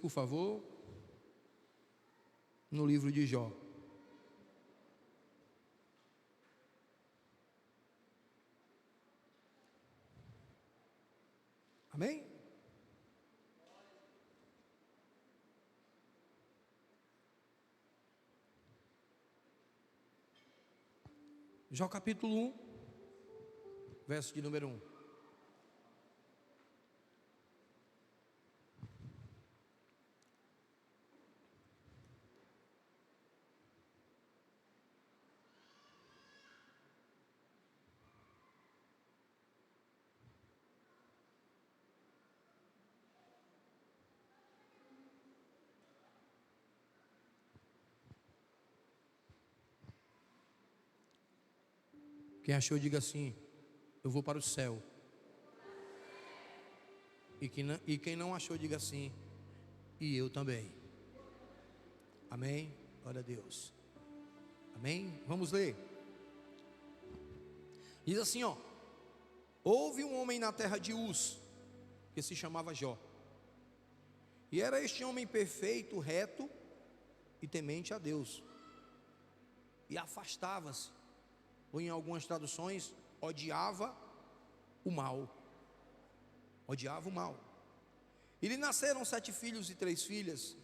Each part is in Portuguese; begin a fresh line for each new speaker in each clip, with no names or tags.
por favor, no livro de Jó. Amém? Jó capítulo 1, verso de número 1. Quem achou, diga assim: eu vou para o céu. E quem não achou, diga assim: e eu também. Amém? Glória a Deus. Amém? Vamos ler. Diz assim, ó: houve um homem na terra de Uz, que se chamava Jó. E era este homem perfeito, reto e temente a Deus. E afastava-se, ou em algumas traduções, odiava o mal. Odiava o mal. E lhe nasceram 7 filhos e 3 filhas,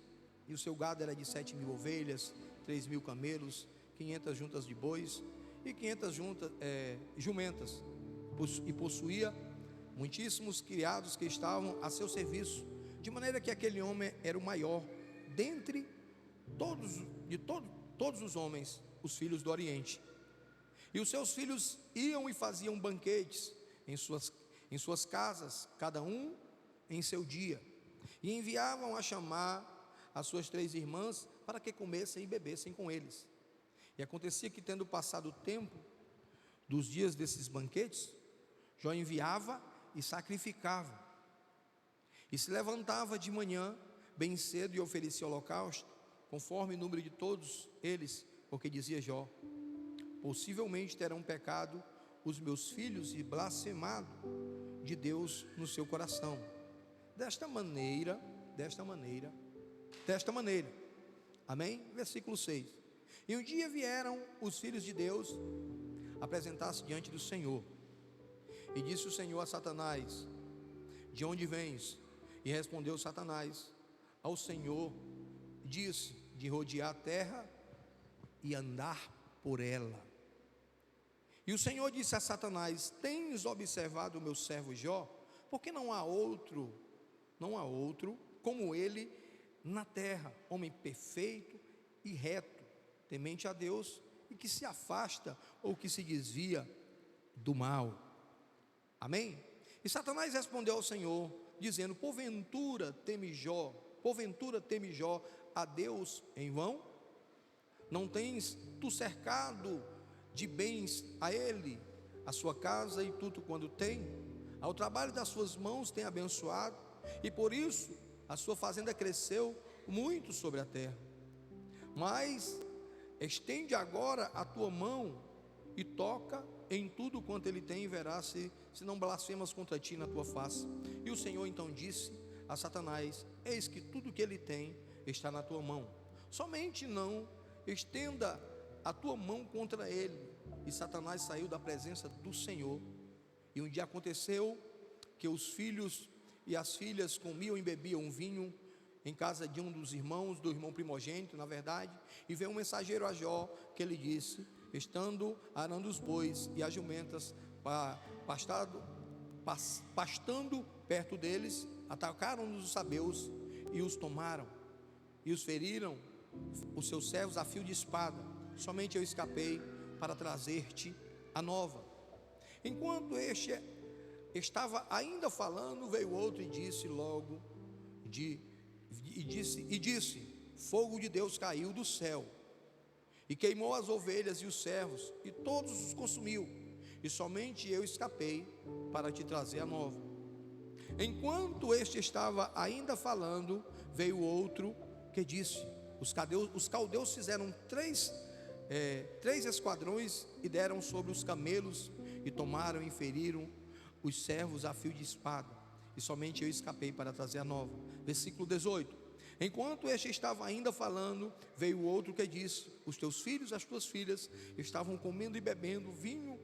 e o seu gado era de 7.000 ovelhas, 3.000 camelos, 500 juntas de bois e 500 jumentas, e possuía muitíssimos criados que estavam a seu serviço, de maneira que aquele homem era o maior dentre todos os homens, os filhos do Oriente. E os seus filhos iam e faziam banquetes em suas casas, cada um em seu dia, e enviavam a chamar as suas 3 irmãs para que comessem e bebessem com eles. E acontecia que, tendo passado o tempo dos dias desses banquetes, Jó enviava e sacrificava, e se levantava de manhã bem cedo e oferecia holocausto, conforme o número de todos eles, porque dizia Jó: possivelmente terão pecado os meus filhos e blasfemado de Deus no seu coração. Desta maneira, amém? Versículo 6. E um dia vieram os filhos de Deus apresentar-se diante do Senhor. E disse o Senhor a Satanás: de onde vens? E respondeu Satanás ao Senhor: disse, de rodear a terra e andar por ela. E o Senhor disse a Satanás: tens observado o meu servo Jó? Porque não há outro como ele na terra, homem perfeito e reto, temente a Deus, e que se afasta ou que se desvia do mal. Amém? E Satanás respondeu ao Senhor, dizendo: porventura teme Jó a Deus em vão? Não tens tu cercado de bens a ele, a sua casa e tudo quanto tem? Ao trabalho das suas mãos tem abençoado, e por isso a sua fazenda cresceu muito sobre a terra. Mas estende agora a tua mão e toca em tudo quanto ele tem, e verás se não blasfemas contra ti na tua face. E o Senhor então disse a Satanás: eis que tudo que ele tem está na tua mão, somente não estenda a tua mão contra ele. E Satanás saiu da presença do Senhor. E um dia aconteceu que os filhos e as filhas comiam e bebiam vinho em casa de um dos irmãos, do irmão primogênito, na verdade. E veio um mensageiro a Jó, que lhe disse, estando arando os bois e as jumentas, pastando perto deles, atacaram-nos os sabeus e os tomaram, e os feriram os seus servos a fio de espada. Somente eu escapei para trazer-te a nova. Enquanto este estava ainda falando, veio outro e disse logo, disse: fogo de Deus caiu do céu e queimou as ovelhas e os servos, e todos os consumiu, e somente eu escapei para te trazer a nova. Enquanto este estava ainda falando, veio outro que disse: os caldeus fizeram três esquadrões e deram sobre os camelos, e tomaram e feriram os servos a fio de espada, e somente eu escapei para trazer a nova. Versículo 18. Enquanto este estava ainda falando, veio outro que disse: os teus filhos e as tuas filhas estavam comendo e bebendo vinho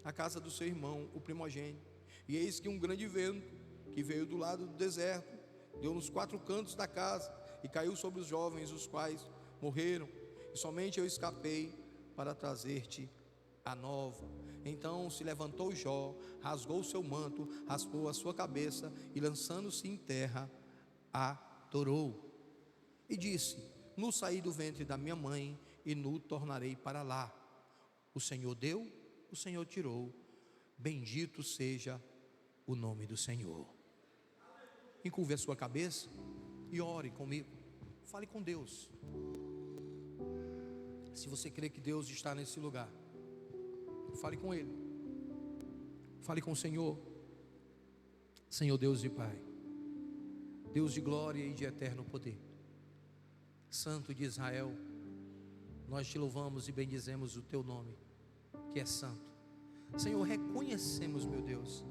à casa do seu irmão, o primogênito. E eis que um grande vento, que veio do lado do deserto, deu nos 4 cantos da casa, e caiu sobre os jovens, os quais morreram. E somente eu escapei para trazer-te a nova. Então se levantou Jó, rasgou o seu manto, raspou a sua cabeça, e lançando-se em terra, adorou. E disse: nu saí do ventre da minha mãe, e nu tornarei para lá. O Senhor deu, o Senhor tirou. Bendito seja o nome do Senhor. Encurve a sua cabeça e ore comigo. Fale com Deus. Se você crê que Deus está nesse lugar, fale com Ele. Fale com o Senhor. Senhor Deus e Pai, Deus de glória e de eterno poder, Santo de Israel, nós te louvamos e bendizemos o teu nome, que é santo. Senhor, reconhecemos, meu Deus,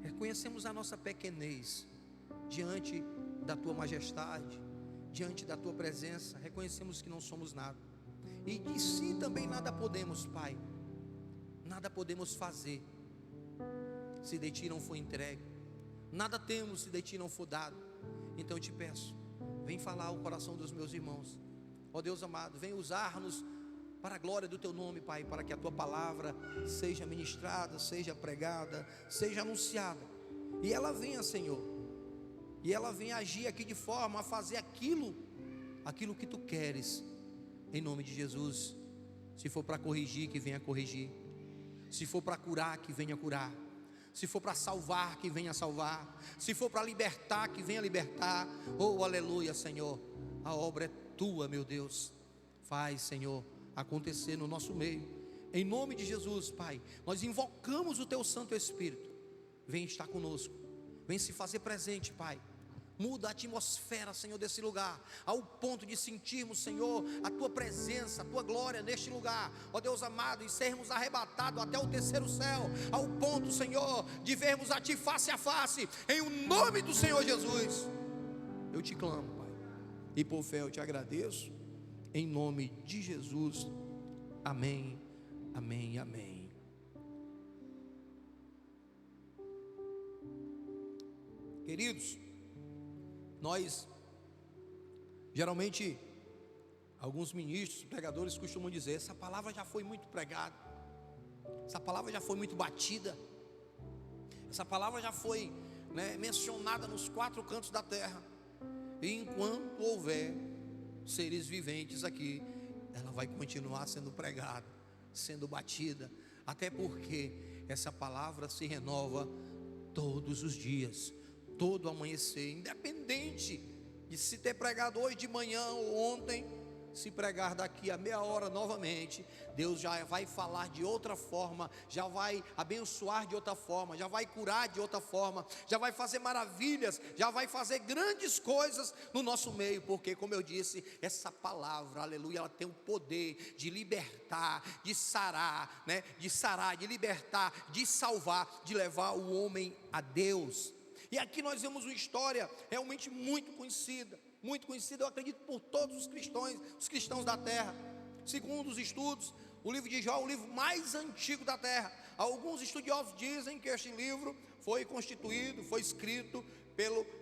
reconhecemos a nossa pequenez diante da tua majestade, diante da tua presença. Reconhecemos que não somos nada, e de si também nada podemos, Pai. Nada podemos fazer se de ti não for entregue, nada temos se de ti não for dado. Então eu te peço, vem falar o coração dos meus irmãos, ó Deus amado, vem usar-nos para a glória do teu nome, Pai, para que a tua palavra seja ministrada, seja pregada, seja anunciada, e ela venha, Senhor, e ela venha agir aqui de forma a fazer aquilo que tu queres, em nome de Jesus. Se for para corrigir, que venha corrigir. Se for para curar, que venha curar. Se for para salvar, que venha salvar. Se for para libertar, que venha libertar. Oh, aleluia, Senhor. A obra é tua, meu Deus. Faz, Senhor, acontecer no nosso meio. Em nome de Jesus, Pai, nós invocamos o teu Santo Espírito. Vem estar conosco. Vem se fazer presente, Pai. Muda a atmosfera, Senhor, desse lugar, ao ponto de sentirmos, Senhor, a tua presença, a tua glória neste lugar, ó Deus amado, e sermos arrebatados até o terceiro céu, ao ponto, Senhor, de vermos a ti face a face, em o nome do Senhor Jesus. Eu te clamo, Pai, e por fé eu te agradeço, em nome de Jesus. Amém, amém, amém. Queridos, nós, geralmente, alguns ministros, pregadores costumam dizer: essa palavra já foi muito pregada, essa palavra já foi muito batida, essa palavra já foi, mencionada nos 4 cantos da terra, e enquanto houver seres viventes aqui, ela vai continuar sendo pregada, sendo batida, até porque essa palavra se renova todos os dias, todo amanhecer, independente de se ter pregado hoje de manhã ou ontem. Se pregar daqui a meia hora novamente, Deus já vai falar de outra forma, já vai abençoar de outra forma, já vai curar de outra forma, já vai fazer maravilhas, já vai fazer grandes coisas no nosso meio, porque, como eu disse, essa palavra, aleluia, ela tem o poder de libertar, de sarar, de libertar, de salvar, de levar o homem a Deus. E aqui nós vemos uma história realmente muito conhecida, eu acredito, por todos os cristãos da terra. Segundo os estudos, o livro de Jó é o livro mais antigo da terra. Alguns estudiosos dizem que este livro foi constituído, foi escrito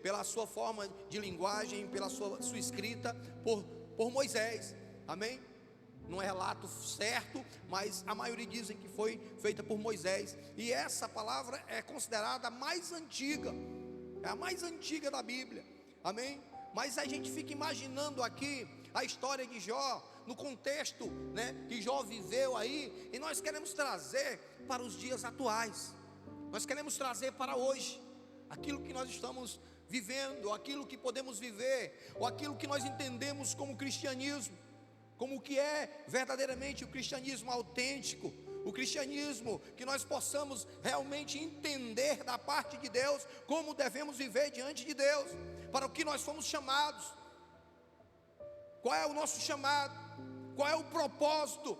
pela sua forma de linguagem, pela sua escrita por Moisés, amém? Não é relato certo, mas a maioria dizem que foi feita por Moisés. E essa palavra é considerada a mais antiga, é a mais antiga da Bíblia, amém? Mas a gente fica imaginando aqui a história de Jó, no contexto, que Jó viveu aí, e nós queremos trazer para os dias atuais, nós queremos trazer para hoje, aquilo que nós estamos vivendo, aquilo que podemos viver, ou aquilo que nós entendemos como cristianismo, como o que é verdadeiramente o cristianismo autêntico, o cristianismo que nós possamos realmente entender da parte de Deus, como devemos viver diante de Deus, para o que nós fomos chamados. Qual é o nosso chamado? Qual é o propósito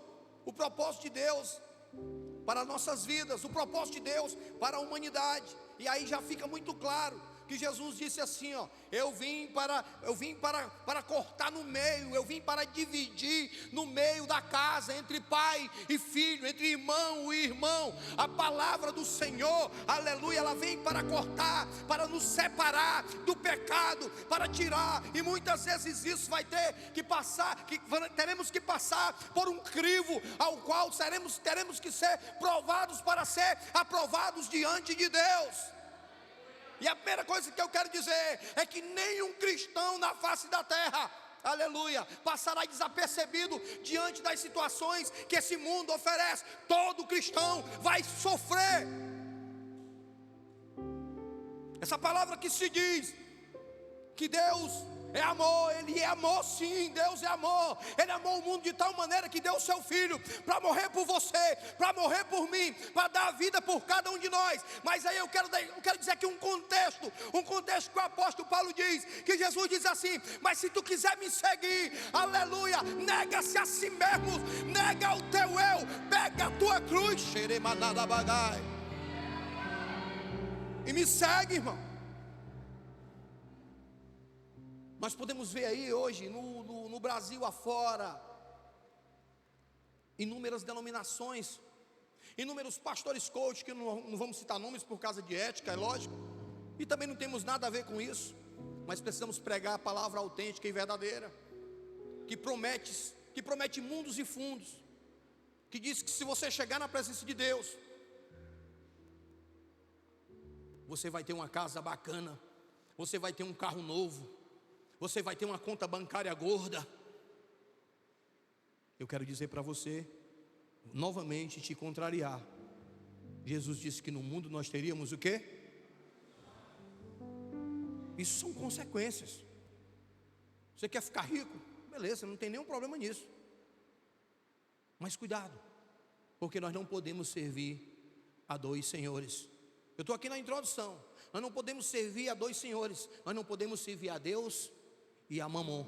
de Deus para nossas vidas, o propósito de Deus para a humanidade? E aí já fica muito claro que Jesus disse assim, ó: eu vim para cortar no meio, eu vim para dividir no meio da casa, entre pai e filho, entre irmão e irmão. A palavra do Senhor, aleluia, ela vem para cortar, para nos separar do pecado, para tirar, e muitas vezes isso vai ter que passar, teremos que passar por um crivo, ao qual teremos que ser provados para ser aprovados diante de Deus. E a primeira coisa que eu quero dizer é que nenhum cristão na face da terra, aleluia, passará desapercebido diante das situações que esse mundo oferece. Todo cristão vai sofrer. Essa palavra que se diz que Deus é amor, Ele é amor sim, Deus é amor. Ele amou o mundo de tal maneira que deu o seu Filho para morrer por você, para morrer por mim, para dar a vida por cada um de nós. Mas aí eu quero dizer aqui um contexto que o apóstolo Paulo diz, que Jesus diz assim: mas se tu quiser me seguir, aleluia, nega-se a si mesmo, nega o teu eu, pega a tua cruz, e me segue, irmão. Nós podemos ver aí hoje, no Brasil afora, inúmeras denominações, inúmeros pastores coach, que não vamos citar nomes por causa de ética, é lógico, e também não temos nada a ver com isso, mas precisamos pregar a palavra autêntica e verdadeira, que promete mundos e fundos, que diz que se você chegar na presença de Deus, você vai ter uma casa bacana, você vai ter um carro novo, você vai ter uma conta bancária gorda. Eu quero dizer para você, novamente te contrariar. Jesus disse que no mundo nós teríamos o quê? Isso são consequências. Você quer ficar rico? Beleza, não tem nenhum problema nisso. Mas cuidado, porque nós não podemos servir a dois senhores. Eu estou aqui na introdução. Nós não podemos servir a dois senhores. Nós não podemos servir a Deus e a mamon.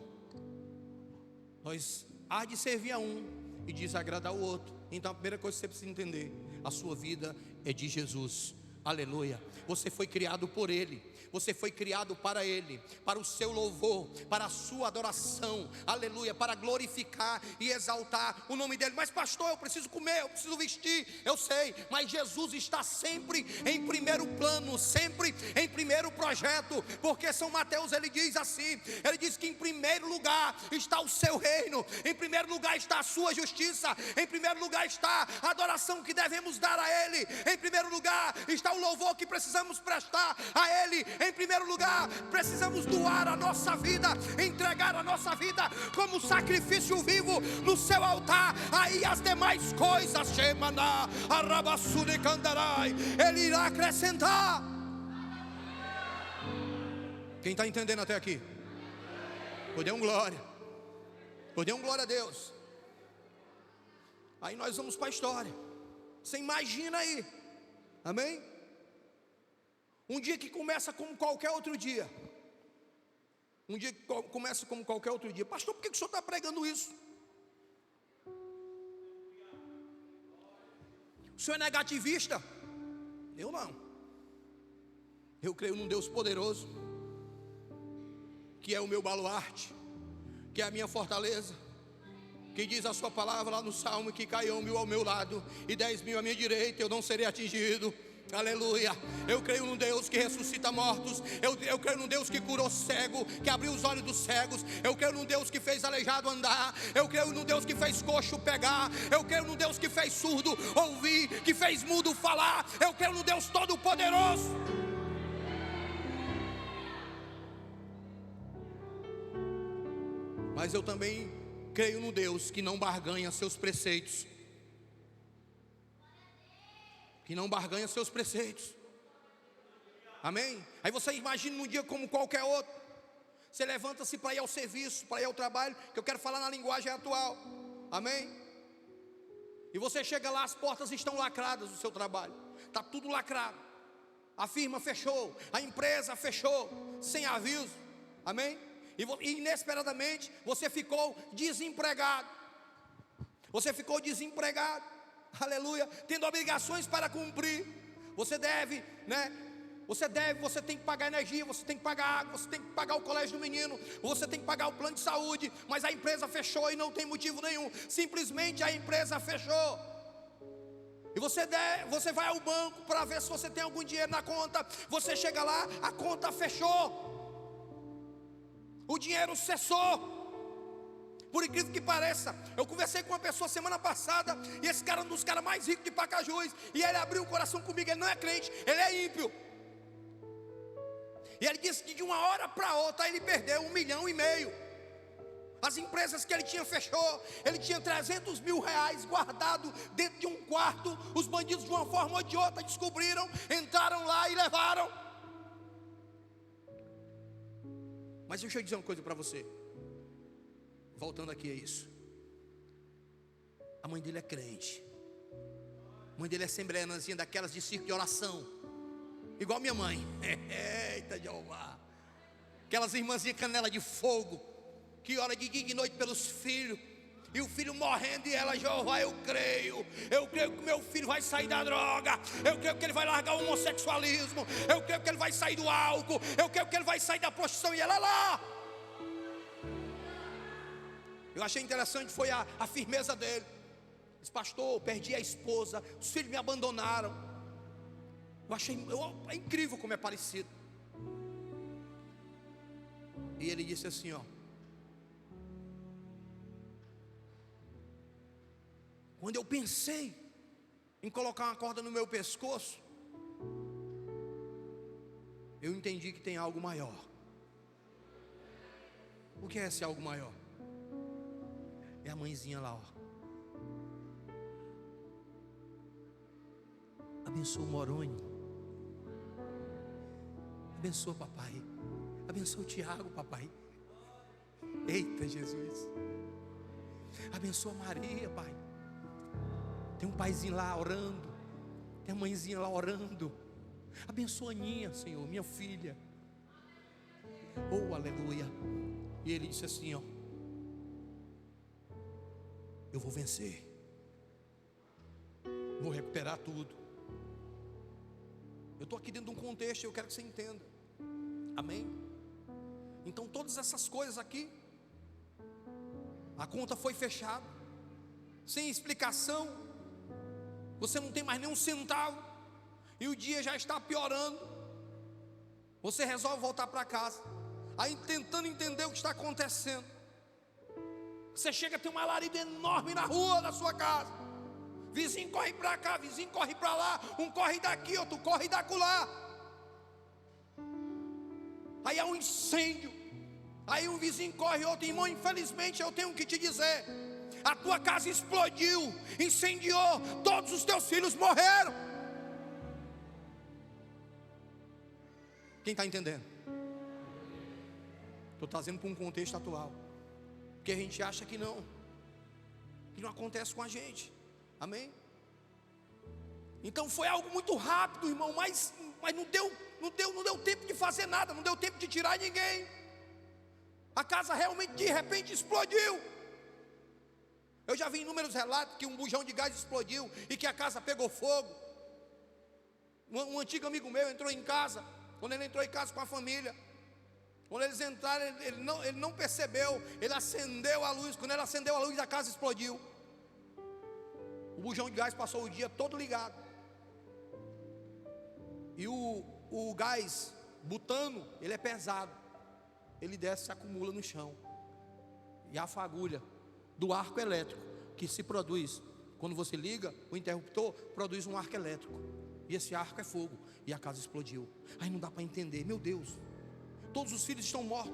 Nós há de servir a um e desagradar o outro. Então a primeira coisa que você precisa entender: a sua vida é de Jesus. Aleluia. Você foi criado por Ele, você foi criado para Ele, para o seu louvor, para a sua adoração, aleluia, para glorificar e exaltar o nome dEle. Mas pastor, eu preciso comer, eu preciso vestir, eu sei, mas Jesus está sempre em primeiro plano, sempre em primeiro projeto, porque São Mateus, ele diz assim, ele diz que em primeiro lugar está o seu reino, em primeiro lugar está a sua justiça, em primeiro lugar está a adoração que devemos dar a Ele, em primeiro lugar está o louvor que precisamos prestar a Ele, em primeiro lugar precisamos doar a nossa vida, entregar a nossa vida como sacrifício vivo no seu altar. Aí as demais coisas, Ele irá acrescentar. Quem está entendendo até aqui? Dê um glória, dê um glória a Deus. Aí nós vamos para a história. Você imagina aí, amém? Um dia que começa como qualquer outro dia. Um dia que começa como qualquer outro dia. Pastor, por que o senhor está pregando isso? O senhor é negativista? Eu não. Eu creio num Deus poderoso, que é o meu baluarte, que é a minha fortaleza, que diz a sua palavra lá no Salmo, que caiam 1000 ao meu lado e 10.000 à minha direita, eu não serei atingido. Aleluia. Eu creio num Deus que ressuscita mortos. Eu creio num Deus que curou cego, que abriu os olhos dos cegos. Eu creio num Deus que fez aleijado andar. Eu creio num Deus que fez coxo pegar. Eu creio num Deus que fez surdo ouvir, que fez mudo falar. Eu creio num Deus todo poderoso. Mas eu também creio num Deus que não barganha seus preceitos, que não barganha seus preceitos. Amém? Aí você imagina num dia como qualquer outro. Você levanta-se para ir ao serviço, para ir ao trabalho, que eu quero falar na linguagem atual. Amém? E você chega lá, as portas estão lacradas do seu trabalho. Está tudo lacrado. A firma fechou, a empresa fechou, sem aviso. Amém? E inesperadamente você ficou desempregado. Você ficou desempregado. Aleluia, tendo obrigações para cumprir. Você deve, Você deve, você tem que pagar energia, você tem que pagar água, você tem que pagar o colégio do menino, você tem que pagar o plano de saúde, mas a empresa fechou e não tem motivo nenhum, simplesmente a empresa fechou. E você vai ao banco para ver se você tem algum dinheiro na conta, você chega lá, a conta fechou, o dinheiro cessou. Por incrível que pareça, eu conversei com uma pessoa semana passada, e esse cara é um dos caras mais ricos de Pacajus, e ele abriu o coração comigo. Ele não é crente, ele é ímpio. E ele disse que de uma hora para outra ele perdeu 1,5 milhão. As empresas que ele tinha fechou, ele tinha 300 mil reais guardado dentro de um quarto. Os bandidos de uma forma ou de outra descobriram, entraram lá e levaram. Mas deixa eu dizer uma coisa para você. Voltando aqui a isso, a mãe dele é crente, a mãe dele é assembleianazinha daquelas de circo de oração, igual minha mãe. Eita Jeová, aquelas irmãzinhas canela de fogo, que ora de dia e de noite pelos filhos, e o filho morrendo, e ela: Jeová, eu creio que meu filho vai sair da droga, eu creio que ele vai largar o homossexualismo, eu creio que ele vai sair do álcool, eu creio que ele vai sair da prostituição. E ela lá, eu achei interessante, foi a firmeza dele. Disse: pastor, eu perdi a esposa, os filhos me abandonaram. É incrível como é parecido. E ele disse assim, ó: quando eu pensei em colocar uma corda no meu pescoço, eu entendi que tem algo maior. O que é esse algo maior? É a mãezinha lá, ó. Abençoa o Moroni, abençoa papai, abençoa o Tiago, papai. Eita Jesus, abençoa Maria, pai. Tem um paizinho lá orando, tem a mãezinha lá orando. Abençoa a Aninha, Senhor, minha filha. Oh, aleluia. E ele disse assim, ó: eu vou vencer, vou recuperar tudo. Eu estou aqui dentro de um contexto, eu quero que você entenda. Amém? Então todas essas coisas aqui, a conta foi fechada, sem explicação, você não tem mais nem um centavo, e o dia já está piorando. Você resolve voltar para casa, aí tentando entender o que está acontecendo. Você chega a ter um alarido enorme na rua da sua casa, vizinho corre para cá, vizinho corre para lá, um corre daqui, outro corre dacolá. Aí há um incêndio, aí um vizinho corre, outro. Irmão, infelizmente eu tenho que te dizer, a tua casa explodiu, incendiou, todos os teus filhos morreram. Quem está entendendo? Estou trazendo para um contexto atual, porque a gente acha que não acontece com a gente. Amém? Então foi algo muito rápido, irmão, mas não deu tempo de fazer nada, não deu tempo de tirar ninguém. A casa realmente de repente explodiu. Eu já vi inúmeros relatos que um bujão de gás explodiu e que a casa pegou fogo. Um antigo amigo meu entrou em casa, quando ele entrou em casa com a família, quando eles entraram, ele não percebeu, ele acendeu a luz. Quando ele acendeu a luz, a casa explodiu. O bujão de gás passou o dia todo ligado. E o gás butano, ele é pesado, ele desce e se acumula no chão. E a fagulha do arco elétrico que se produz quando você liga o interruptor, produz um arco elétrico, e esse arco é fogo, e a casa explodiu. Aí não dá para entender, meu Deus, todos os filhos estão mortos.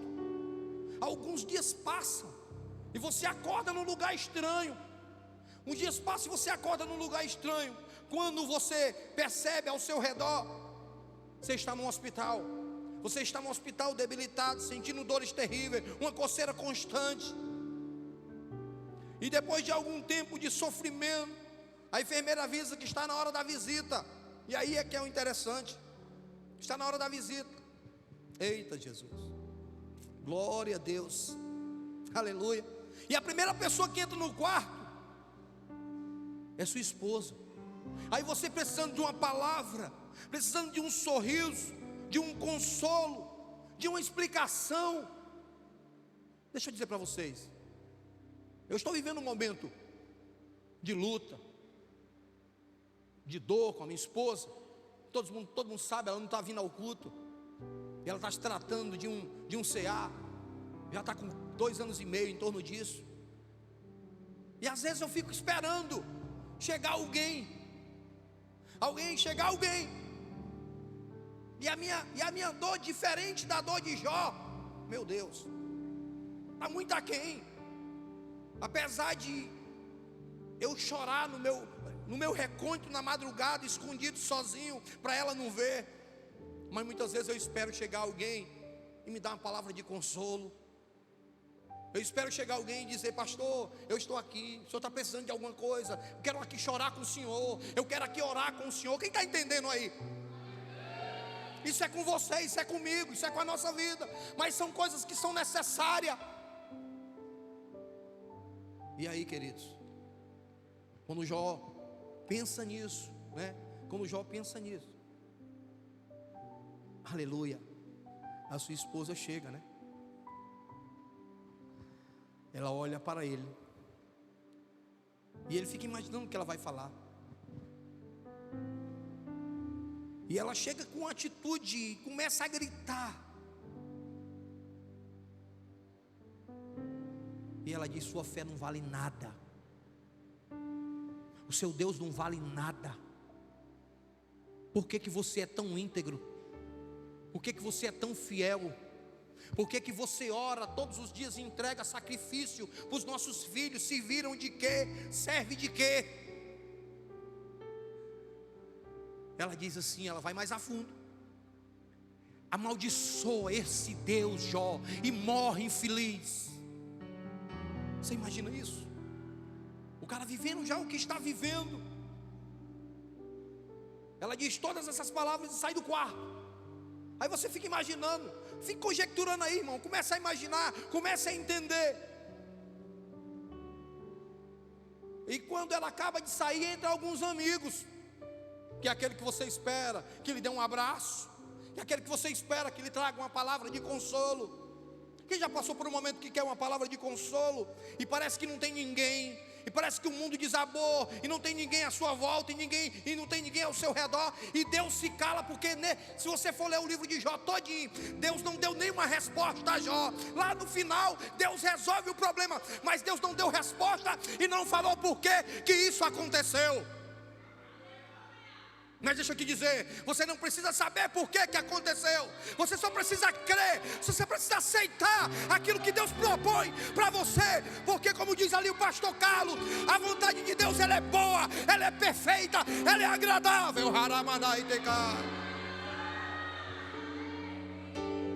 Alguns dias passam e você acorda num lugar estranho. Uns dias passam e você acorda num lugar estranho. Quando você percebe ao seu redor, você está num hospital. Você está num hospital debilitado, sentindo dores terríveis, uma coceira constante. E depois de algum tempo de sofrimento, a enfermeira avisa que está na hora da visita. E aí é que é o interessante, está na hora da visita. Eita Jesus, glória a Deus, aleluia. E a primeira pessoa que entra no quarto é sua esposa. Aí você precisando de uma palavra, precisando de um sorriso, de um consolo, de uma explicação. Deixa eu dizer para vocês, eu estou vivendo um momento de luta, de dor com a minha esposa. Todo mundo sabe, ela não está vindo ao culto, e ela está se tratando de um CA, já está com 2 anos e meio em torno disso. E às vezes eu fico esperando chegar alguém, e a minha dor, diferente da dor de Jó, meu Deus, está muito aquém. Apesar de eu chorar no meu recôndito na madrugada, escondido sozinho, para ela não ver, mas muitas vezes eu espero chegar alguém e me dar uma palavra de consolo. Eu espero chegar alguém e dizer: pastor, eu estou aqui, o senhor está precisando de alguma coisa, eu quero aqui chorar com o senhor, eu quero aqui orar com o senhor. Quem está entendendo aí? Isso é com você, isso é comigo, isso é com a nossa vida, mas são coisas que são necessárias. E aí, queridos, quando Jó pensa nisso, né? Quando Jó pensa nisso, aleluia, a sua esposa chega, né? Ela olha para ele, e ele fica imaginando o que ela vai falar. E ela chega com atitude e começa a gritar. E ela diz: sua fé não vale nada, o seu Deus não vale nada. Por que você é tão íntegro? Por que você é tão fiel? Por que você ora todos os dias e entrega sacrifício para os nossos filhos? Serviram de quê? Serve de quê? Ela diz assim, ela vai mais a fundo: amaldiçoa esse Deus, Jó, e morre infeliz. Você imagina isso? O cara vivendo já o que está vivendo. Ela diz todas essas palavras e sai do quarto. Aí você fica imaginando, fica conjecturando aí, irmão. Começa a imaginar, começa a entender. E quando ela acaba de sair, entra alguns amigos, que é aquele que você espera que lhe dê um abraço, que é aquele que você espera que lhe traga uma palavra de consolo. Quem já passou por um momento que quer uma palavra de consolo e parece que não tem ninguém, e parece que o mundo desabou, e não tem ninguém à sua volta, e não tem ninguém ao seu redor, e Deus se cala, porque se você for ler o livro de Jó todinho, Deus não deu nenhuma resposta a Jó. Lá no final, Deus resolve o problema, mas Deus não deu resposta e não falou por que isso aconteceu. Mas deixa eu te dizer, você não precisa saber por que aconteceu, você só precisa crer, você precisa aceitar aquilo que Deus propõe para você, porque como diz ali o pastor Carlos, a vontade de Deus ela é boa, ela é perfeita, ela é agradável.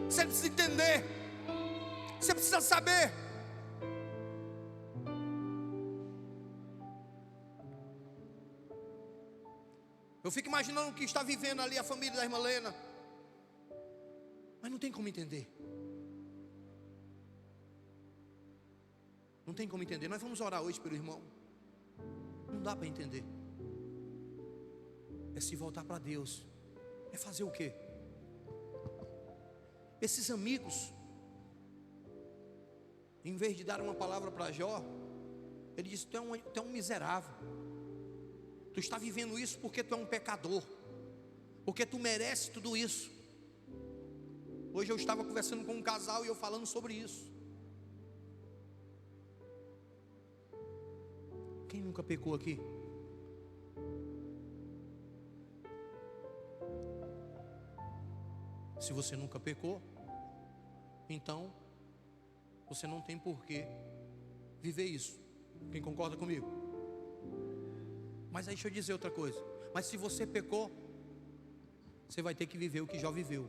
Você precisa entender, você precisa saber. Eu fico imaginando o que está vivendo ali a família da irmã Lena, mas não tem como entender. Não tem como entender. Nós vamos orar hoje pelo irmão. Não dá para entender. É se voltar para Deus. É fazer o quê? Esses amigos, em vez de dar uma palavra para Jó, ele disse: tu é um miserável. Tu está vivendo isso porque tu é um pecador, porque tu merece tudo isso. Hoje eu estava conversando com um casal e eu falando sobre isso. Quem nunca pecou aqui? Se você nunca pecou, então você não tem por que viver isso. Quem concorda comigo? Mas aí deixa eu dizer outra coisa. Mas se você pecou, você vai ter que viver o que Jó viveu.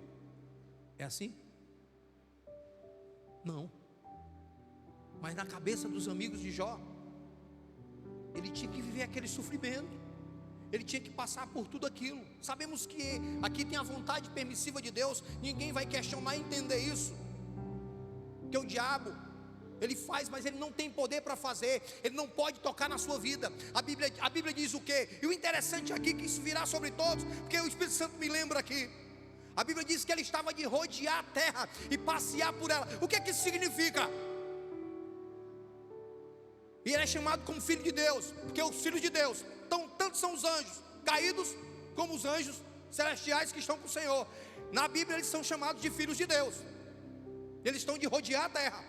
É assim? Não. Mas na cabeça dos amigos de Jó, ele tinha que viver aquele sofrimento, ele tinha que passar por tudo aquilo. Sabemos que aqui tem a vontade permissiva de Deus. Ninguém vai questionar e entender isso, que o diabo ele faz, mas ele não tem poder para fazer. Ele não pode tocar na sua vida. A Bíblia diz o quê? E o interessante aqui é que isso virá sobre todos, porque o Espírito Santo me lembra aqui. A Bíblia diz que ele estava de rodear a terra e passear por ela. O que é que isso significa? E ele é chamado como filho de Deus, porque os filhos de Deus, tanto são os anjos caídos, como os anjos celestiais que estão com o Senhor. Na Bíblia eles são chamados de filhos de Deus. Eles estão de rodear a terra.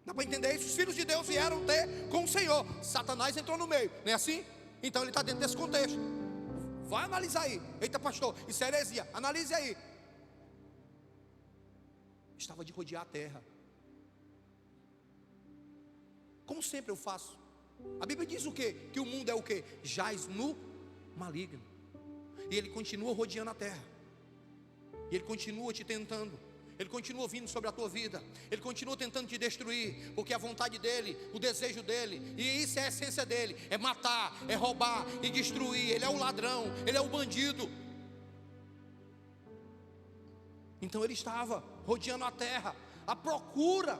Dá para entender isso? Os filhos de Deus vieram ter com o Senhor. Satanás entrou no meio, não é assim? Então ele está dentro desse contexto. Vai analisar aí. Eita pastor, isso é heresia. Analise aí. Estava de rodear a terra. Como sempre eu faço. A Bíblia diz o quê? Que o mundo é o quê? Jaz no maligno. E ele continua rodeando a terra. E ele continua te tentando. Ele continua vindo sobre a tua vida. Ele continua tentando te destruir. Porque a vontade dele, o desejo dele, e isso é a essência dele, é matar, é roubar e destruir. Ele é o ladrão, ele é o bandido. Então ele estava rodeando a terra, a procura.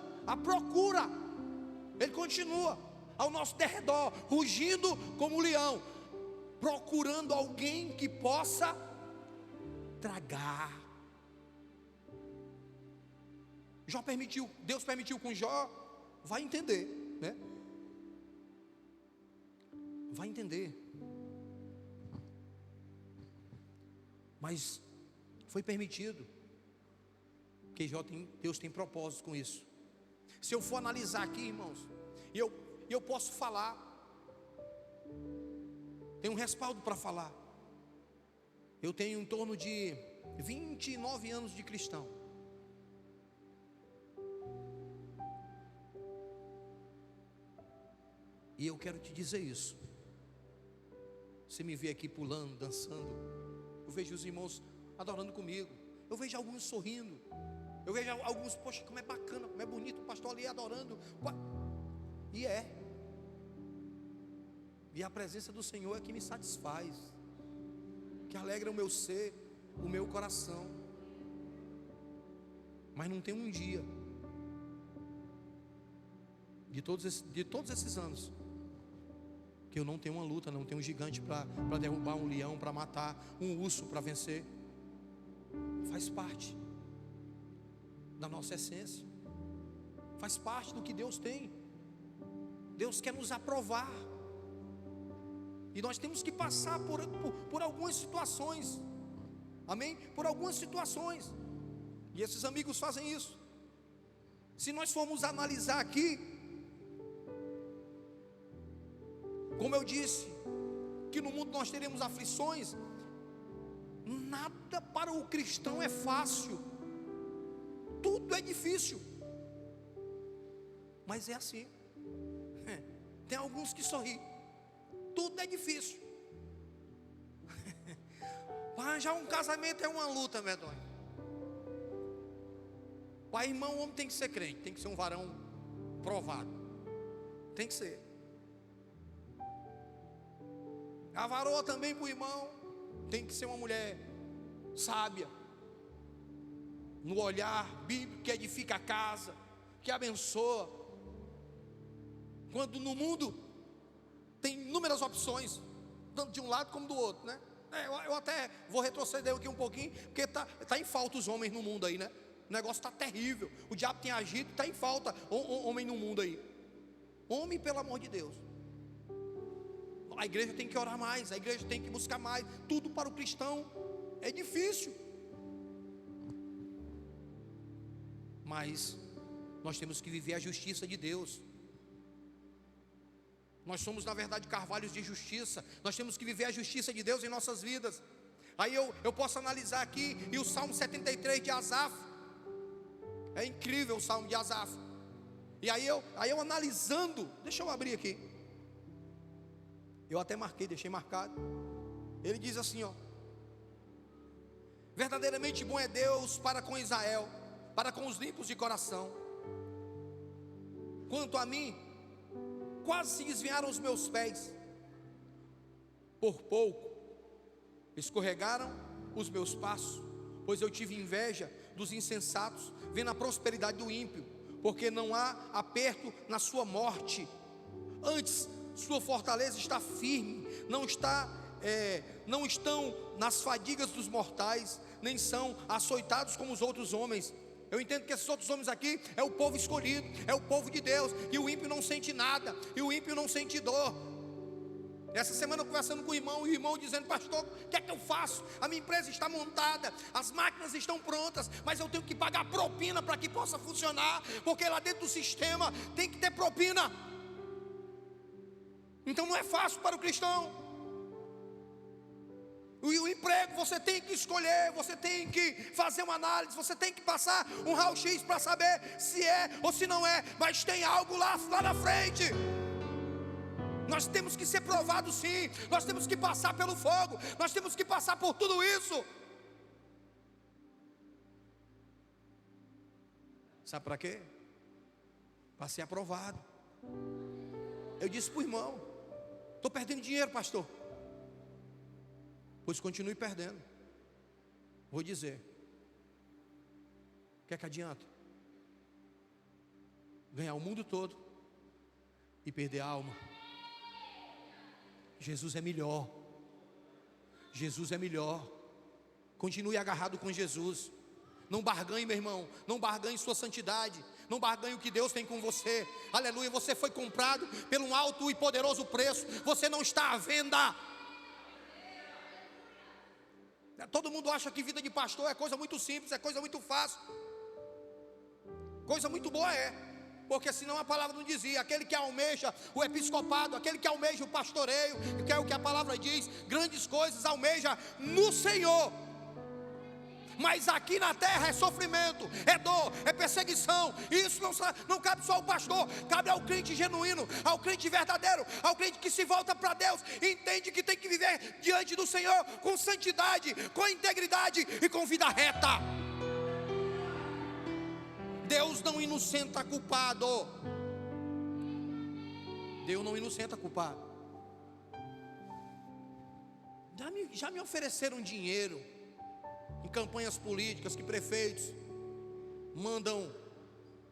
Ele continua ao nosso derredor, rugindo como um leão, procurando alguém que possa tragar. Deus permitiu com Jó. Vai entender, né? Vai entender. Mas foi permitido, porque Deus tem propósito com isso. Se eu for analisar aqui, irmãos, e eu posso falar, tem um respaldo para falar. Eu tenho em torno de 29 anos de cristão. E eu quero te dizer isso. Você me vê aqui pulando, dançando. Eu vejo os irmãos adorando comigo. Eu vejo alguns sorrindo. Eu vejo alguns, poxa, como é bacana, como é bonito o pastor ali adorando. E é. E a presença do Senhor é que me satisfaz, que alegra o meu ser, o meu coração. Mas não tem um dia, de todos esses anos, que eu não tenho uma luta, não tenho um gigante para derrubar, um leão para matar, um urso para vencer. Faz parte da nossa essência, faz parte do que Deus tem. Deus quer nos aprovar, e nós temos que passar por algumas situações, amém? Por algumas situações, e esses amigos fazem isso. Se nós formos analisar aqui, como eu disse, que no mundo nós teremos aflições. Nada para o cristão é fácil, tudo é difícil, mas é assim. Tem alguns que sorriem, tudo é difícil. Já um casamento é uma luta medonha. Pai, irmão, o homem tem que ser crente, tem que ser um varão provado, tem que ser. A varoa também para o irmão tem que ser uma mulher sábia, no olhar bíblico, que edifica a casa, que abençoa. Quando no mundo tem inúmeras opções, tanto de um lado como do outro, né? Eu até vou retroceder aqui um pouquinho, porque está em falta os homens no mundo aí, né? O negócio está terrível, o diabo tem agido, está em falta homem no mundo aí. Homem, pelo amor de Deus. A igreja tem que orar mais, a igreja tem que buscar mais. Tudo para o cristão é difícil, mas nós temos que viver a justiça de Deus. Nós somos na verdade carvalhos de justiça. Nós temos que viver a justiça de Deus em nossas vidas. Aí eu posso analisar aqui, e o Salmo 73 de Asaf, é incrível o Salmo de Asaf. E aí eu analisando, deixa eu abrir aqui, eu até marquei, deixei marcado. Ele diz assim, ó: verdadeiramente bom é Deus para com Israel, para com os limpos de coração. Quanto a mim, quase se desviaram os meus pés, por pouco escorregaram os meus passos, pois eu tive inveja dos insensatos, vendo a prosperidade do ímpio, porque não há aperto na sua morte. Antes, sua fortaleza está firme, não estão nas fadigas dos mortais, nem são açoitados como os outros homens. Eu entendo que esses outros homens aqui é o povo escolhido, é o povo de Deus. E o ímpio não sente nada, e o ímpio não sente dor. Essa semana eu conversando com o irmão, e o irmão dizendo: pastor, o que é que eu faço? A minha empresa está montada, as máquinas estão prontas, mas eu tenho que pagar propina para que possa funcionar, porque lá dentro do sistema tem que ter propina. Então não é fácil para o cristão. E o emprego você tem que escolher, você tem que fazer uma análise, você tem que passar um raio-x para saber se é ou se não é, mas tem algo lá na frente. Nós temos que ser provados sim, nós temos que passar pelo fogo, nós temos que passar por tudo isso. Sabe para quê? Para ser aprovado. Eu disse para o irmão: estou perdendo dinheiro, pastor. Pois continue perdendo. Vou dizer: o que é que adianta? Ganhar o mundo todo e perder a alma. Jesus é melhor. Jesus é melhor. Continue agarrado com Jesus. Não barganhe, meu irmão. Não barganhe sua santidade. Não barganhe o que Deus tem com você. Aleluia. Você foi comprado por um alto e poderoso preço. Você não está à venda. Todo mundo acha que vida de pastor é coisa muito simples, é coisa muito fácil. Coisa muito boa é. Porque senão a palavra não dizia: aquele que almeja o episcopado, aquele que almeja o pastoreio, que é o que a palavra diz, grandes coisas almeja no Senhor. Mas aqui na terra é sofrimento, é dor, é perseguição. E isso não cabe só ao pastor, cabe ao crente genuíno, ao crente verdadeiro, ao crente que se volta para Deus e entende que tem que viver diante do Senhor com santidade, com integridade e com vida reta. Deus não inocenta culpado. Deus não inocenta culpado. Já me ofereceram dinheiro em campanhas políticas que prefeitos mandam.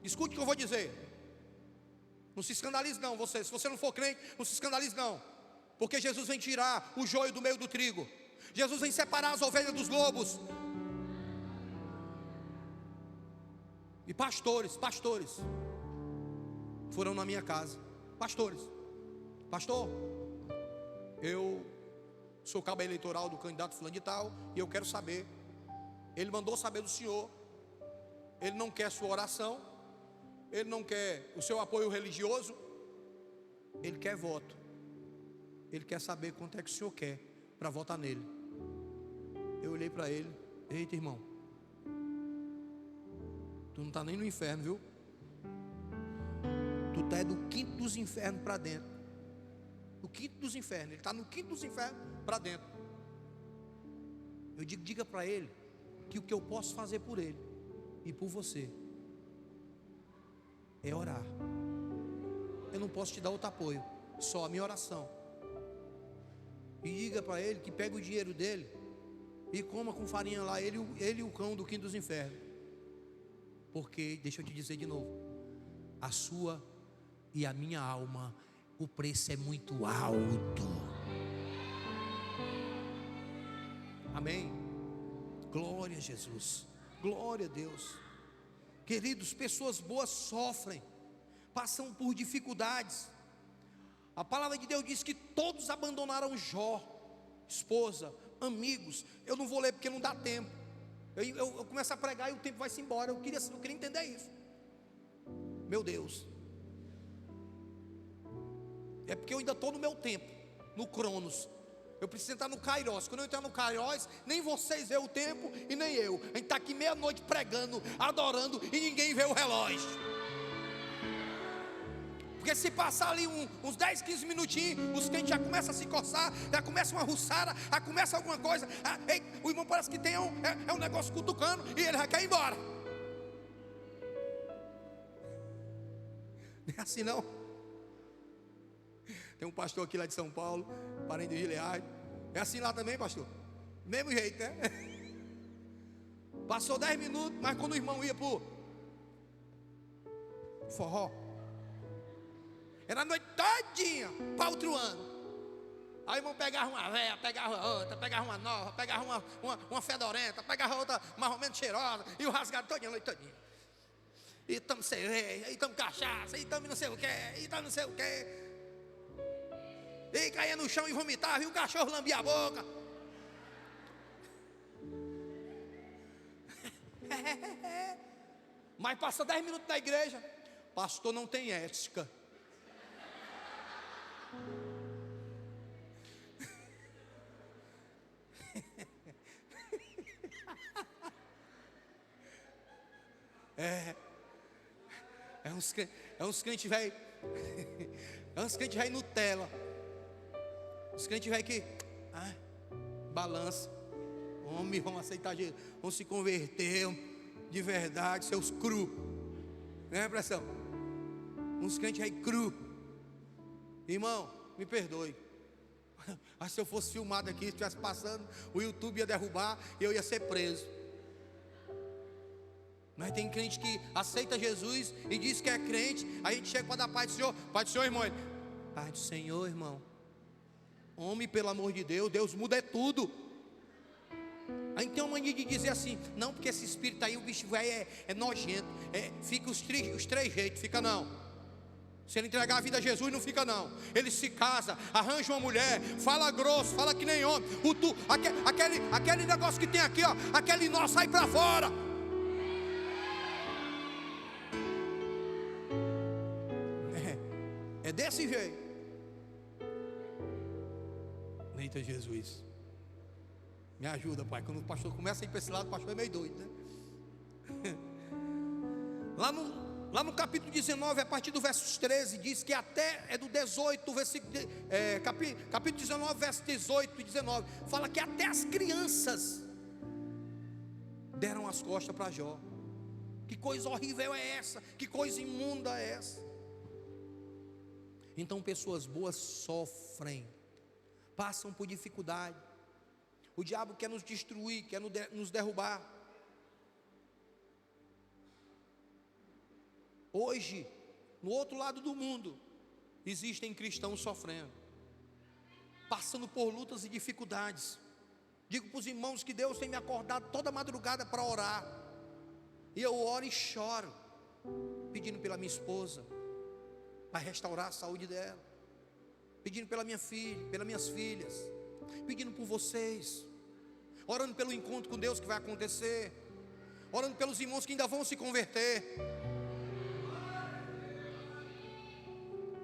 Escute o que eu vou dizer. Não se escandalize não, você. Se você não for crente, não se escandalize não. Porque Jesus vem tirar o joio do meio do trigo. Jesus vem separar as ovelhas dos lobos. E pastores foram na minha casa. Pastores: pastor, eu sou cabo eleitoral do candidato fulano de tal, e eu quero saber. Ele mandou saber do senhor. Ele não quer sua oração, ele não quer o seu apoio religioso, ele quer voto. Ele quer saber quanto é que o senhor quer para votar nele. Eu olhei para ele: eita, irmão, tu não está nem no inferno, viu? Tu está do quinto dos infernos para dentro. No quinto dos infernos. Ele está no quinto dos infernos para dentro. Eu digo: diga para ele que o que eu posso fazer por ele e por você é orar. Eu não posso te dar outro apoio, só a minha oração. E diga para ele que pega o dinheiro dele e coma com farinha lá, ele e o cão do quinto dos infernos. Porque, deixa eu te dizer de novo, a sua e a minha alma, o preço é muito alto. Amém? Glória a Jesus, glória a Deus. Queridos, pessoas boas sofrem, passam por dificuldades. A palavra de Deus diz que todos abandonaram Jó, esposa, amigos. Eu não vou ler porque não dá tempo. Eu começo a pregar e o tempo vai se embora. Eu queria entender isso. Meu Deus. É porque eu ainda estou no meu tempo, no Cronos. Eu preciso entrar no Kairos. Quando eu entrar no Kairos, nem vocês vê o tempo e nem eu. A gente está aqui meia-noite pregando, adorando, e ninguém vê o relógio. Porque se passar ali uns 10, 15 minutinhos, os crentes já começam a se coçar, já começa uma ruçara, já começa alguma coisa. O irmão parece que tem um negócio cutucando e ele já quer ir embora. Não é assim não. Tem um pastor aqui lá de São Paulo, parente de Gileade. É assim lá também, pastor? Mesmo jeito, né? Passou 10 minutos, mas quando o irmão ia pro forró, era a noite todinha para outro ano. Aí o irmão pegava uma velha, pegava outra, pegava uma nova, pegava uma fedorenta, pegava outra mais ou menos cheirosa, e o rasgado todinho, a noite todinha. E estamos cerveja, e estamos cachaça, e estamos não sei o que, e estamos não sei o que. E caía no chão e vomitava, e o cachorro lambia a boca. Mas passa 10 minutos na igreja, pastor não tem ética. É uns crentes velho. É uns crentes velho Nutella. Os crentes velho que balança. Homem, vão aceitar Jesus, vão se converter de verdade, seus cru. Não é impressão? Uns crentes aí cru. Irmão, me perdoe. Mas se eu fosse filmado aqui, se estivesse passando, o YouTube ia derrubar e eu ia ser preso. Mas tem crente que aceita Jesus e diz que é crente. Aí a gente chega para dar paz do Senhor. Paz do Senhor, irmão. Paz do Senhor, irmão. Homem, pelo amor de Deus, Deus muda é tudo. Aí tem uma mania de dizer assim: não, porque esse espírito aí, o bicho velho é nojento. Fica os três jeitos, fica não. Se ele entregar a vida a Jesus, não fica não. Ele se casa, arranja uma mulher, fala grosso, fala que nem homem. Aquele negócio que tem aqui, ó, aquele nó sai para fora. É desse jeito. Eita Jesus, me ajuda, Pai. Quando o pastor começa a ir para esse lado, o pastor é meio doido, né? Lá no capítulo 19, a partir do versos 13, diz que até, é do 18, capítulo 19, versos 18 e 19, fala que até as crianças deram as costas para Jó. Que coisa horrível é essa? Que coisa imunda é essa? Então pessoas boas sofrem, passam por dificuldade. O diabo quer nos destruir, quer nos derrubar. Hoje, no outro lado do mundo, existem cristãos sofrendo, passando por lutas e dificuldades. Digo para os irmãos que Deus tem me acordado toda madrugada para orar. E eu oro e choro, pedindo pela minha esposa, para restaurar a saúde dela, pedindo pela minha filha, pelas minhas filhas, pedindo por vocês, orando pelo encontro com Deus que vai acontecer, orando pelos irmãos que ainda vão se converter.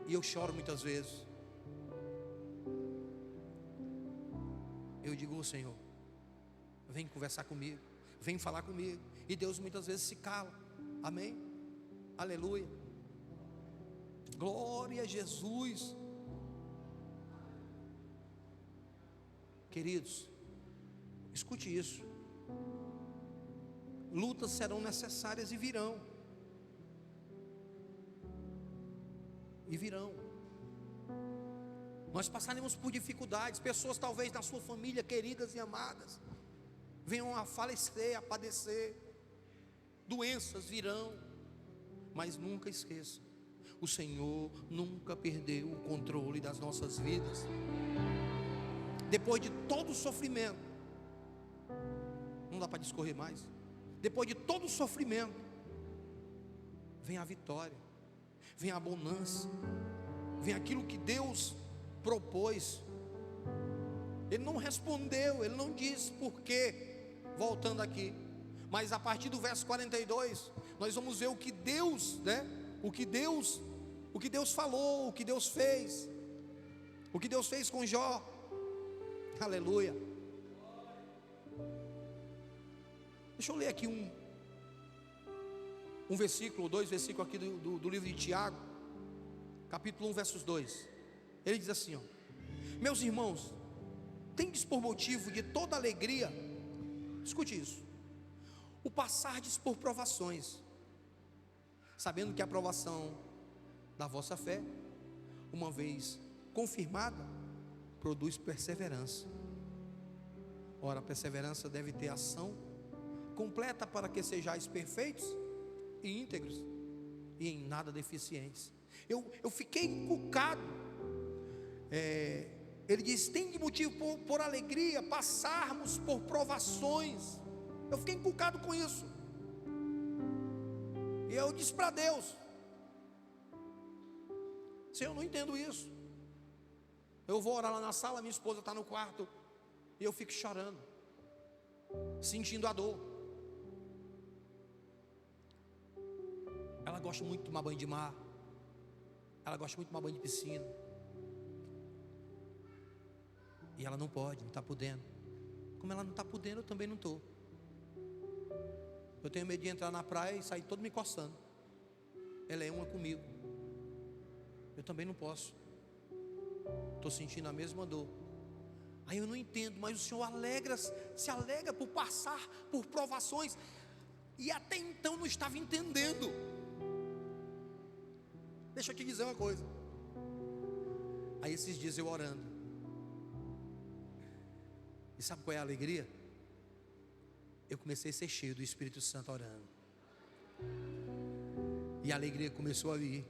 E eu choro muitas vezes. Eu digo: Senhor, vem conversar comigo, vem falar comigo. E Deus muitas vezes se cala. Amém? Aleluia. Glória a Jesus. Queridos, escute isso. Lutas serão necessárias e virão. E virão. Nós passaremos por dificuldades. Pessoas talvez na sua família, queridas e amadas, venham a falecer, a padecer. Doenças virão. Mas nunca esqueça, o Senhor nunca perdeu o controle das nossas vidas. Depois de todo o sofrimento, não dá para discorrer mais. Depois de todo o sofrimento, vem a vitória, vem a bonança, vem aquilo que Deus propôs. Ele não respondeu, ele não disse por quê. Voltando aqui, mas a partir do verso 42, nós vamos ver o que Deus, né? O que Deus falou, o que Deus fez, o que Deus fez com Jó. Aleluia. Deixa eu ler aqui um versículo, 2 versículos aqui do livro de Tiago, capítulo 1, versos 2. Ele diz assim, ó: meus irmãos, tendes por motivo de toda alegria, escute isso, o passardes por provações, sabendo que a provação da vossa fé, uma vez confirmada, produz perseverança. Ora, a perseverança deve ter ação completa, para que sejais perfeitos e íntegros e em nada deficientes. Eu fiquei encucado. Ele diz: tem de motivo por alegria passarmos por provações. Eu fiquei encucado com isso. E eu disse para Deus: Senhor, eu não entendo isso. Eu vou orar lá na sala, minha esposa está no quarto, e eu fico chorando, sentindo a dor. Ela gosta muito de tomar banho de mar, ela gosta muito de tomar banho de piscina, e ela não pode, não está podendo. Como ela não está podendo, eu também não estou. Eu tenho medo de entrar na praia e sair todo me coçando. Ela é uma comigo, eu também não posso. Estou sentindo a mesma dor. Aí eu não entendo, mas o Senhor se alegra por passar por provações. E até então não estava entendendo. Deixa eu te dizer uma coisa. Aí esses dias eu orando, e sabe qual é a alegria? Eu comecei a ser cheio do Espírito Santo orando, e a alegria começou a vir.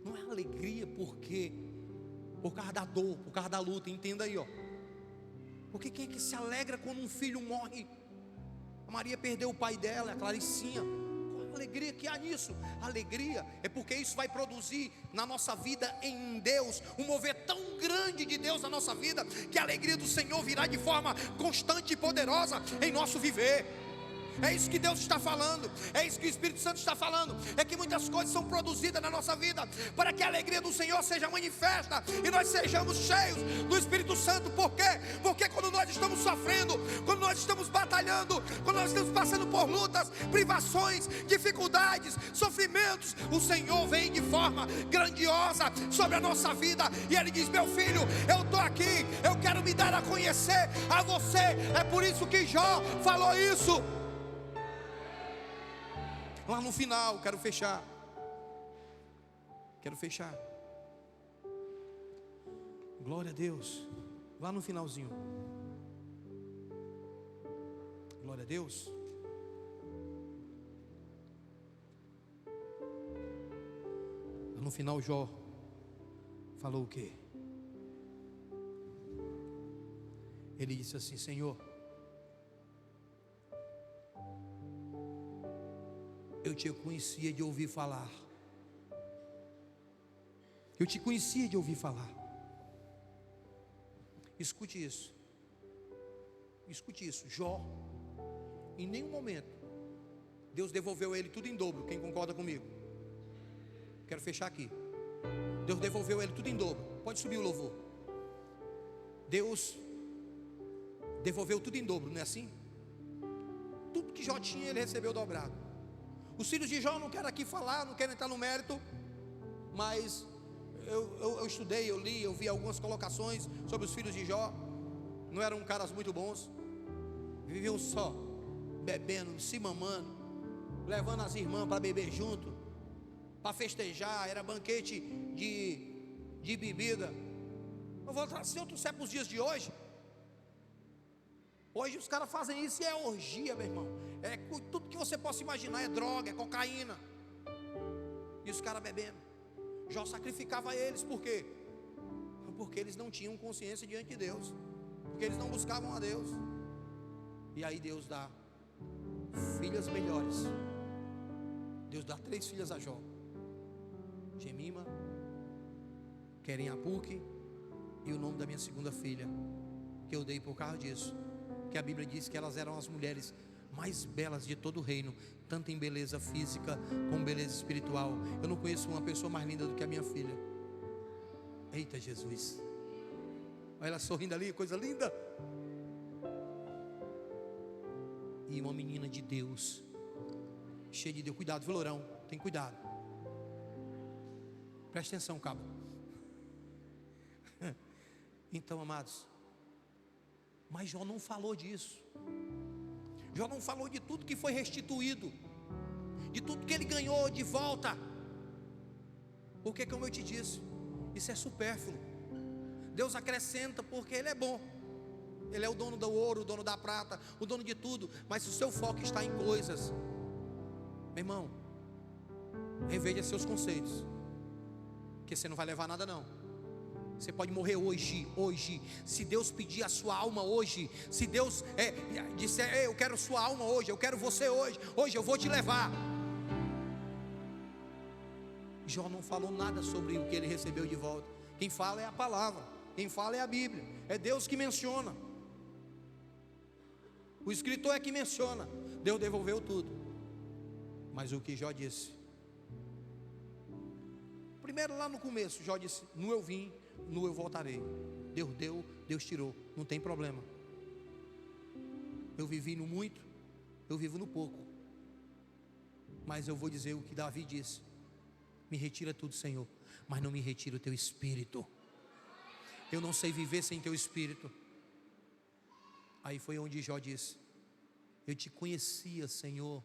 Não é alegria porque por causa da dor, por causa da luta. Entenda aí, ó. Porque quem é que se alegra quando um filho morre? A Maria perdeu o pai dela, a Claricinha. Qual a alegria que há nisso? A alegria é porque isso vai produzir na nossa vida, em Deus, um mover tão grande de Deus na nossa vida, que a alegria do Senhor virá de forma constante e poderosa em nosso viver. É isso que Deus está falando, é isso que o Espírito Santo está falando. É que muitas coisas são produzidas na nossa vida para que a alegria do Senhor seja manifesta e nós sejamos cheios do Espírito Santo. Por quê? Porque quando nós estamos sofrendo, quando nós estamos batalhando, quando nós estamos passando por lutas, privações, dificuldades, sofrimentos, o Senhor vem de forma grandiosa sobre a nossa vida, e Ele diz: meu filho, eu estou aqui, eu quero me dar a conhecer a você. É por isso que Jó falou isso. Lá no final, quero fechar. Glória a Deus. Lá no finalzinho. Glória a Deus. Lá no final, Jó falou o quê? Ele disse assim: Senhor, eu te conhecia de ouvir falar. Eu te conhecia de ouvir falar. Escute isso. Escute isso. Jó, em nenhum momento Deus devolveu a ele tudo em dobro. Quem concorda comigo? Quero fechar aqui. Deus devolveu a ele tudo em dobro. Pode subir o louvor. Deus devolveu tudo em dobro, não é assim? Tudo que Jó tinha, ele recebeu dobrado. Os filhos de Jó, não quero aqui falar, não quero entrar no mérito, mas eu estudei, eu li, eu vi algumas colocações sobre os filhos de Jó. Não eram caras muito bons, viviam só, bebendo, se mamando, levando as irmãs para beber junto, para festejar, era banquete de bebida. Eu vou trazer outro para os dias de hoje. Hoje os caras fazem isso e é orgia, meu irmão. É tudo que você possa imaginar, é droga, é cocaína. E os caras bebendo. Jó sacrificava eles, por quê? Porque eles não tinham consciência diante de Deus, porque eles não buscavam a Deus. E aí Deus dá filhas melhores. Deus dá 3 filhas a Jó: Jemima, Querem-Apuque e o nome da minha segunda filha, que eu dei por causa disso, que a Bíblia diz que elas eram as mulheres mais belas de todo o reino, tanto em beleza física como beleza espiritual. Eu não conheço uma pessoa mais linda do que a minha filha. Eita Jesus, olha ela sorrindo ali, coisa linda. E uma menina de Deus, cheia de Deus. Cuidado, viu, Lourão? Tem cuidado. Presta atenção, cabo. Então, amados, mas Jó não falou disso. Jó não falou de tudo que foi restituído, de tudo que ele ganhou de volta. Porque, como eu te disse, isso é supérfluo. Deus acrescenta porque Ele é bom. Ele é o dono do ouro, o dono da prata, o dono de tudo. Mas se o seu foco está em coisas, meu irmão, reveja seus conceitos, que você não vai levar nada não. Você pode morrer hoje. Se Deus pedir a sua alma hoje, se Deus disser, eu quero sua alma hoje, eu quero você hoje eu vou te levar. Jó não falou nada sobre o que ele recebeu de volta. Quem fala é a palavra, quem fala é a Bíblia, é Deus que menciona. O escritor é que menciona. Deus devolveu tudo. Mas o que Jó disse? Primeiro lá no começo, Jó disse: nu eu vim, nu eu voltarei. Deus deu, Deus tirou, não tem problema. Eu vivi no muito, eu vivo no pouco. Mas eu vou dizer o que Davi disse: me retira tudo, Senhor, mas não me retira o teu espírito. Eu não sei viver sem teu espírito. Aí foi onde Jó disse: eu te conhecia, Senhor.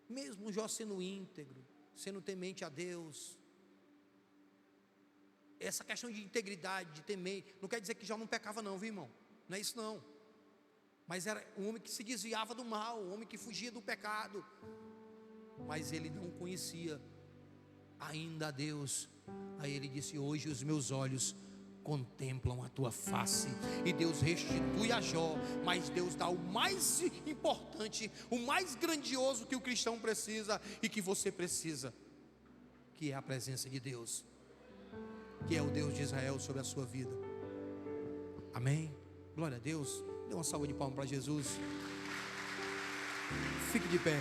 Mesmo Jó sendo íntegro, sendo temente a Deus. Essa questão de integridade, de temer, não quer dizer que Jó não pecava não, viu, irmão? Não é isso não. Mas era um homem que se desviava do mal, um homem que fugia do pecado. Mas ele não conhecia ainda a Deus. Aí ele disse: hoje os meus olhos contemplam a tua face. E Deus restitui a Jó. Mas Deus dá o mais importante, o mais grandioso que o cristão precisa e que você precisa, que é a presença de Deus, que é o Deus de Israel sobre a sua vida. Amém? Glória a Deus. Dê uma salva de palmas para Jesus. Fique de pé.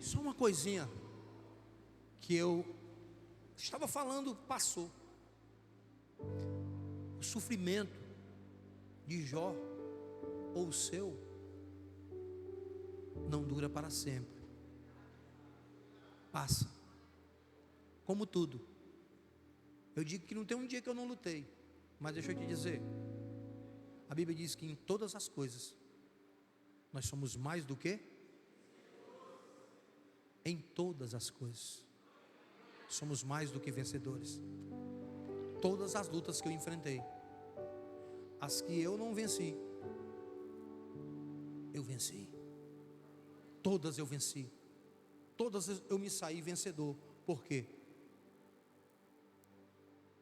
Só uma coisinha que eu estava falando, passou. O sofrimento de Jó, ou o seu, não dura para sempre. Passa. Como tudo. Eu digo que não tem um dia que eu não lutei. Mas deixa eu te dizer, a Bíblia diz que em todas as coisas nós somos mais do que? Em todas as coisas somos mais do que vencedores. Todas as lutas que eu enfrentei, as que eu não venci, eu venci. Todas eu venci. Todas eu me saí vencedor. Por quê?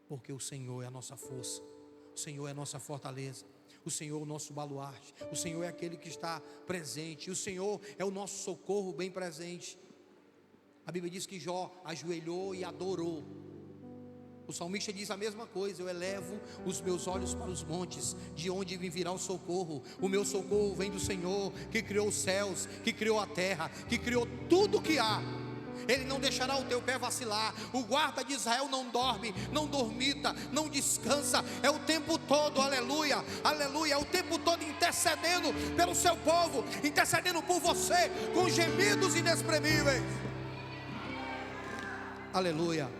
Porque o Senhor é a nossa força, o Senhor é a nossa fortaleza, o Senhor é o nosso baluarte, o Senhor é aquele que está presente, o Senhor é o nosso socorro bem presente. A Bíblia diz que Jó ajoelhou e adorou. O salmista diz a mesma coisa: eu elevo os meus olhos para os montes, de onde me virá o socorro. O meu socorro vem do Senhor, que criou os céus, que criou a terra, que criou tudo que há. Ele não deixará o teu pé vacilar. O guarda de Israel não dorme, não dormita, não descansa. É o tempo todo, aleluia, aleluia. É o tempo todo intercedendo pelo seu povo, intercedendo por você, com gemidos inexprimíveis. Aleluia.